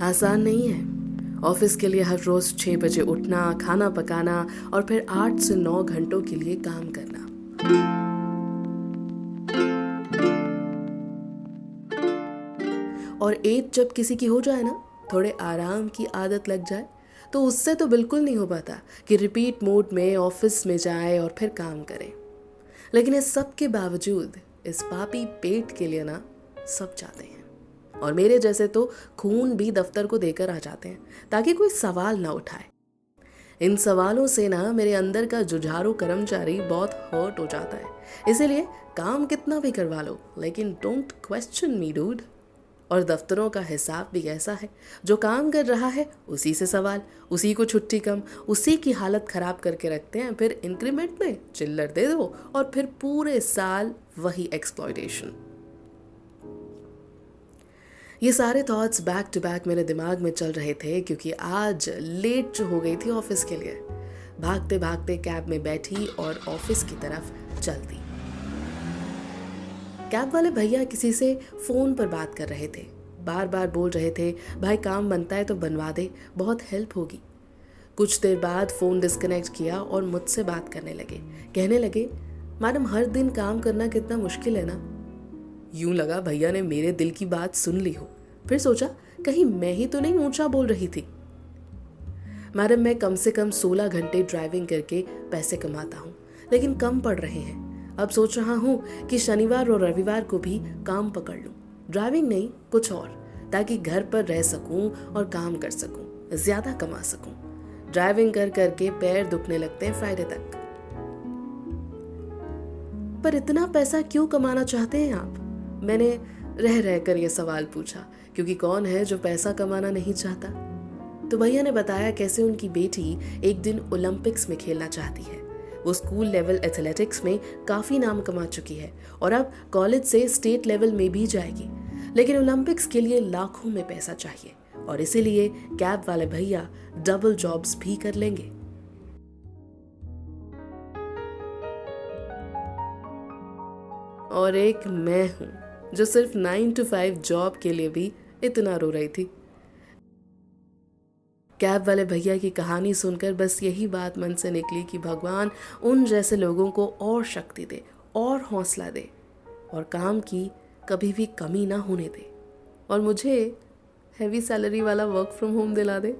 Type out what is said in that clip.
आसान नहीं है। ऑफिस के लिए हर रोज 6 बजे उठना, खाना पकाना और फिर 8 से 9 घंटों के लिए काम करना। और एज जब किसी की हो जाए ना, थोड़े आराम की आदत लग जाए, तो उससे तो बिल्कुल नहीं हो पाता कि रिपीट मोड में ऑफिस में जाए और फिर काम करें। लेकिन इस सब के बावजूद इस पापी पेट के लिए ना सब चाहते हैं। और मेरे जैसे तो खून भी दफ्तर को देकर आ जाते हैं ताकि कोई सवाल ना उठाए। इन सवालों से ना मेरे अंदर का जुझारू कर्मचारी बहुत हर्ट हो जाता है। इसीलिए काम कितना भी करवा लो, लेकिन डोंट क्वेश्चन मी डूड। और दफ्तरों का हिसाब भी ऐसा है, जो काम कर रहा है उसी से सवाल, उसी को छुट्टी कम, उसी की हालत खराब करके रखते हैं। फिर इंक्रीमेंट में चिल्लर दे दो और फिर पूरे साल वही एक्सप्लॉयटेशन। ये सारे थॉट्स बैक टू बैक मेरे दिमाग में चल रहे थे, क्योंकि आज लेट जो हो गई थी ऑफिस के लिए। भागते भागते कैब में बैठी और ऑफिस की तरफ चल दी। कैब वाले भैया किसी से फ़ोन पर बात कर रहे थे। बार बार बोल रहे थे, भाई काम बनता है तो बनवा दे, बहुत हेल्प होगी। कुछ देर बाद फ़ोन डिस्कनेक्ट किया और मुझसे बात करने लगे। कहने लगे, मैडम हर दिन काम करना कितना मुश्किल है ना। यूं लगा भैया ने मेरे दिल की बात सुन ली हो। फिर सोचा कहीं मैं ही तो नहीं ऊंचा बोल रही थी। मैडम, मैं कम से कम 16 घंटे ड्राइविंग करके पैसे कमाता हूँ, लेकिन कम पड़ रहे हैं। अब सोच रहा हूँ कि शनिवार और रविवार को भी काम पकड़ लूँ। ड्राइविंग नहीं, कुछ और, ताकि घर पर रह सकूँ और काम कर सकूँ, ज्यादा कमा सकूँ। ड्राइविंग कर करके पैर दुखने लगते हैं फ्राइडे तक। पर इतना पैसा क्यों कमाना चाहते हैं आप? मैंने रह रह कर यह सवाल पूछा, क्योंकि कौन है जो पैसा कमाना नहीं चाहता। तो भैया ने बताया कैसे उनकी बेटी एक दिन ओलंपिक्स में खेलना चाहती है। वो स्कूल लेवल एथलेटिक्स में काफ़ी नाम कमा चुकी है और अब कॉलेज से स्टेट लेवल में भी जाएगी। लेकिन ओलंपिक्स के लिए लाखों में पैसा चाहिए, और इसीलिए कैब वाले भैया डबल जॉब्स भी कर लेंगे। और एक मैं हूं जो सिर्फ 9 to 5 जॉब के लिए भी इतना रो रही थी। कैब वाले भैया की कहानी सुनकर बस यही बात मन से निकली कि भगवान उन जैसे लोगों को और शक्ति दे और हौसला दे, और काम की कभी भी कमी ना होने दे, और मुझे हैवी सैलरी वाला वर्क फ्रॉम होम दिला दे।